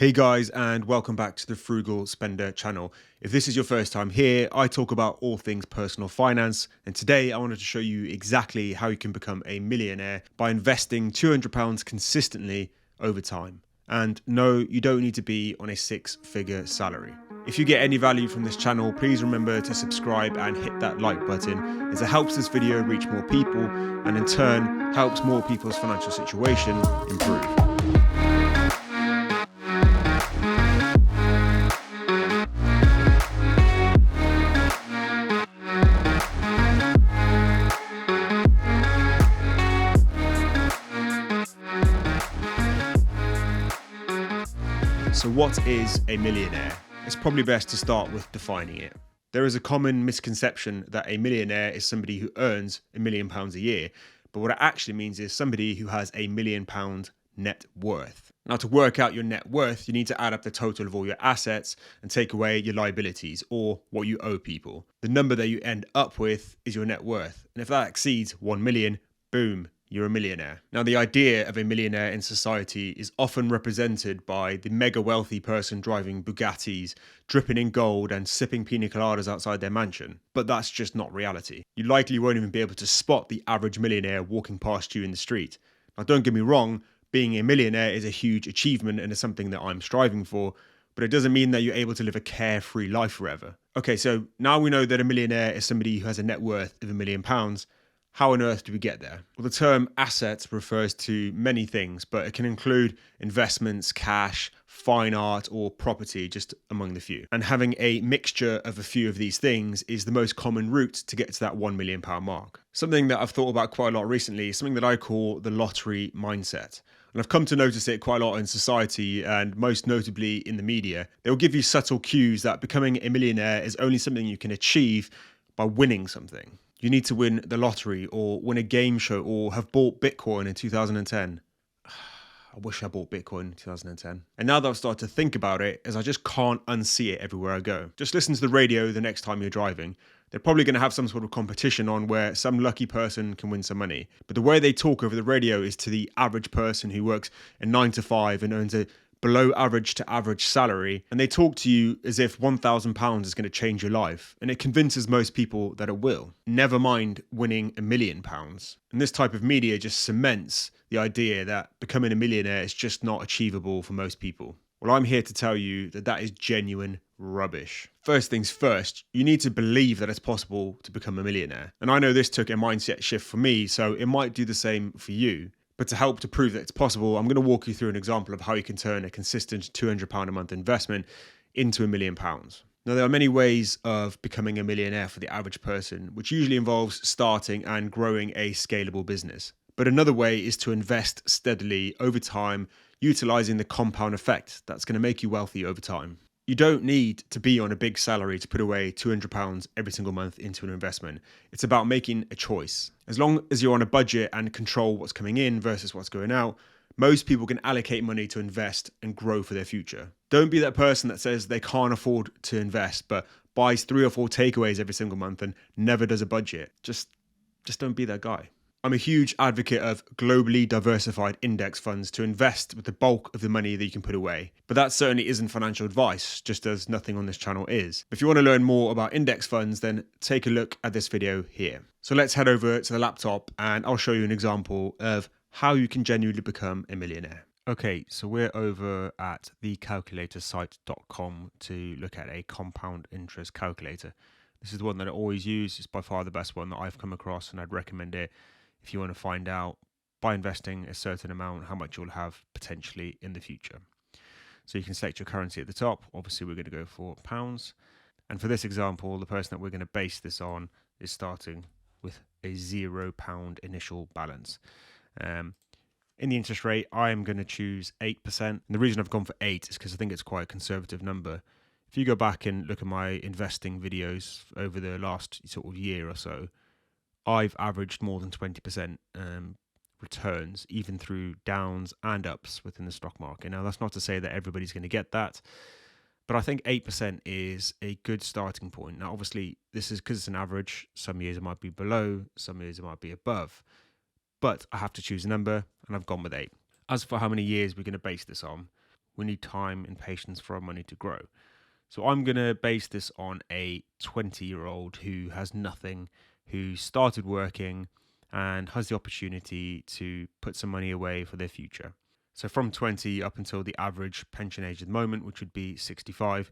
Hey guys, and welcome back to the Frugal Spender channel. If this is your first time here, I talk about all things personal finance, and today I wanted to show you exactly how you can become a millionaire by investing £200 consistently over time. And no, you don't need to be on a six-figure salary. If you get any value from this channel, please remember to subscribe and hit that like button, as it helps this video reach more people and in turn helps more people's financial situation improve. So what is a millionaire? It's probably best to start with defining it. There is a common misconception that a millionaire is somebody who earns £1 million a year, but what it actually means is somebody who has £1 million net worth. Now, to work out your net worth, you need to add up the total of all your assets and take away your liabilities, or what you owe people. The number that you end up with is your net worth, and if that exceeds 1 million, boom, you're a millionaire. Now, the idea of a millionaire in society is often represented by the mega wealthy person driving Bugattis, dripping in gold and sipping pina coladas outside their mansion. But that's just not reality. You likely won't even be able to spot the average millionaire walking past you in the street. Now, don't get me wrong, being a millionaire is a huge achievement and is something that I'm striving for, but it doesn't mean that you're able to live a carefree life forever. Okay, so now we know that a millionaire is somebody who has a net worth of £1 million. How on earth do we get there? Well, the term assets refers to many things, but it can include investments, cash, fine art, or property, just among the few. And having a mixture of a few of these things is the most common route to get to that £1 million mark. Something that I've thought about quite a lot recently is something that I call the lottery mindset. And I've come to notice it quite a lot in society and most notably in the media. They'll give you subtle cues that becoming a millionaire is only something you can achieve by winning something. You need to win the lottery or win a game show or have bought Bitcoin in 2010. I wish I bought Bitcoin in 2010. And now that I've started to think about it, as I just can't unsee it everywhere I go. Just listen to the radio the next time you're driving. They're probably going to have some sort of competition on where some lucky person can win some money. But the way they talk over the radio is to the average person who works a 9 to 5 and earns a below average to average salary, and they talk to you as if £1,000 is going to change your life, and it convinces most people that it will. Never mind winning £1 million. And this type of media just cements the idea that becoming a millionaire is just not achievable for most people. Well, I'm here to tell you that that is genuine rubbish. First things first, you need to believe that it's possible to become a millionaire. And I know this took a mindset shift for me, so it might do the same for you. But to help to prove that it's possible, I'm going to walk you through an example of how you can turn a consistent £200 a month investment into £1 million. Now, there are many ways of becoming a millionaire for the average person, which usually involves starting and growing a scalable business. But another way is to invest steadily over time, utilizing the compound effect that's going to make you wealthy over time. You don't need to be on a big salary to put away £200 every single month into an investment. It's about making a choice. As long as you're on a budget and control what's coming in versus what's going out, most people can allocate money to invest and grow for their future. Don't be that person that says they can't afford to invest but buys 3 or 4 takeaways every single month and never does a budget. Just don't be that guy. I'm a huge advocate of globally diversified index funds to invest with the bulk of the money that you can put away. But that certainly isn't financial advice, just as nothing on this channel is. If you want to learn more about index funds, then take a look at this video here. So let's head over to the laptop and I'll show you an example of how you can genuinely become a millionaire. Okay, so we're over at thecalculatorsite.com to look at a compound interest calculator. This is the one that I always use. It's by far the best one that I've come across, and I'd recommend it if you want to find out, by investing a certain amount, how much you'll have potentially in the future. So you can select your currency at the top. Obviously, we're going to go for pounds. And for this example, the person that we're going to base this on is starting with a £0 initial balance. In the interest rate, I am going to choose 8%. And the reason I've gone for 8 is because I think it's quite a conservative number. If you go back and look at my investing videos over the last sort of year or so, I've averaged more than 20% returns, even through downs and ups within the stock market. Now, that's not to say that everybody's going to get that, but I think 8% is a good starting point. Now, obviously, this is because it's an average. Some years it might be below, some years it might be above, but I have to choose a number, and I've gone with 8. As for how many years we're going to base this on, We need time and patience for our money to grow. So I'm going to base this on a 20-year-old who has nothing, who started working and has the opportunity to put some money away for their future. So from 20 up until the average pension age at the moment, which would be 65,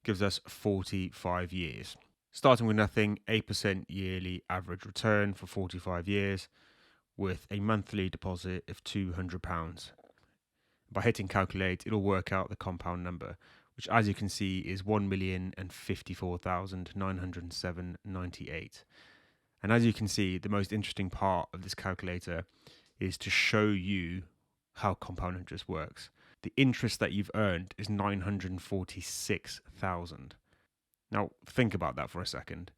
gives us 45 years. Starting with nothing, 8% yearly average return for 45 years with a monthly deposit of £200. By hitting calculate, it'll work out the compound number, which as you can see is 1,054,907.98. And as you can see, the most interesting part of this calculator is to show you how compound interest works. The interest that you've earned is 946,000. Now, think about that for a second.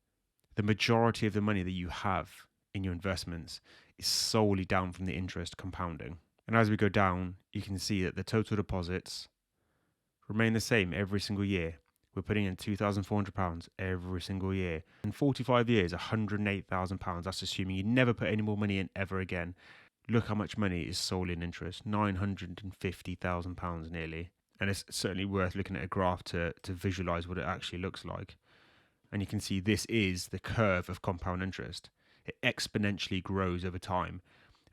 The majority of the money that you have in your investments is solely down from the interest compounding. And as we go down, you can see that the total deposits remain the same every single year. We're putting in £2,400 every single year. In 45 years, £108,000. That's assuming you never put any more money in ever again. Look how much money is solely in interest, £950,000 nearly. And it's certainly worth looking at a graph to visualize what it actually looks like. And you can see this is the curve of compound interest. It exponentially grows over time.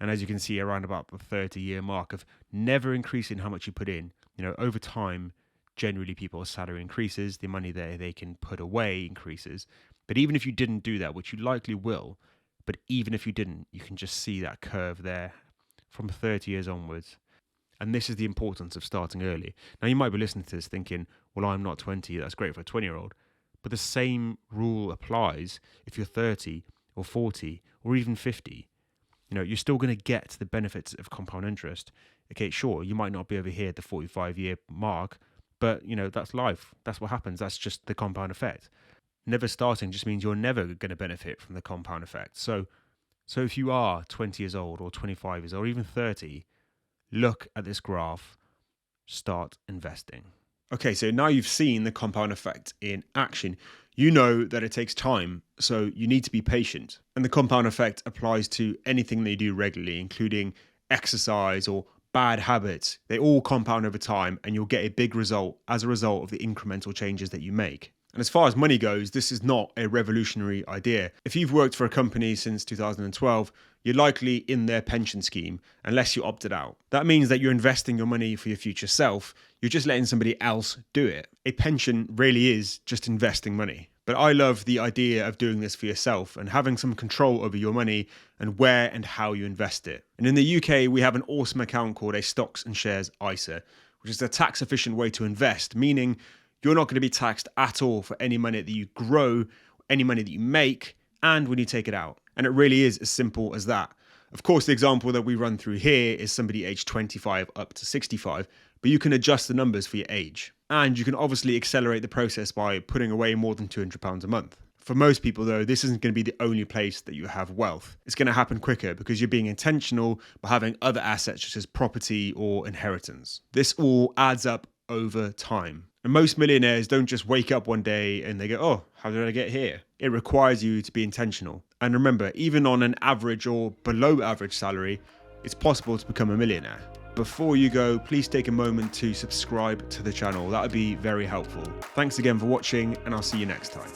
And as you can see, around about the 30-year mark of never increasing how much you put in, over time, generally people's salary increases, the money they can put away increases. But even if you didn't do that, which you likely will, but even if you didn't, you can just see that curve there from 30 years onwards. And this is the importance of starting early. Now, you might be listening to this thinking, well, I'm not 20, that's great for a 20-year-old. But the same rule applies if you're 30 or 40 or even 50. You're still going to get the benefits of compound interest. Okay, sure, you might not be over here at the 45-year mark, but, that's life. That's what happens. That's just the compound effect. Never starting just means you're never going to benefit from the compound effect. So if you are 20 years old or 25 years old or even 30, look at this graph, start investing. Okay, so now you've seen the compound effect in action. You know that it takes time, so you need to be patient. And the compound effect applies to anything that you do regularly, including exercise or bad habits. They all compound over time, and you'll get a big result as a result of the incremental changes that you make. And as far as money goes, this is not a revolutionary idea. If you've worked for a company since 2012, you're likely in their pension scheme, unless you opted out. That means that you're investing your money for your future self. You're just letting somebody else do it. A pension really is just investing money. But I love the idea of doing this for yourself and having some control over your money and where and how you invest it. And in the UK, we have an awesome account called a stocks and shares ISA, which is a tax efficient way to invest, meaning you're not going to be taxed at all for any money that you grow, any money that you make, and when you take it out. And it really is as simple as that. Of course, the example that we run through here is somebody aged 25 up to 65, but you can adjust the numbers for your age. And you can obviously accelerate the process by putting away more than £200 a month. For most people, though, this isn't going to be the only place that you have wealth. It's going to happen quicker because you're being intentional by having other assets such as property or inheritance. This all adds up over time. And most millionaires don't just wake up one day and they go, oh, how did I get here? It requires you to be intentional. And remember, even on an average or below average salary, it's possible to become a millionaire. Before you go, please take a moment to subscribe to the channel. That would be very helpful. Thanks again for watching, and I'll see you next time.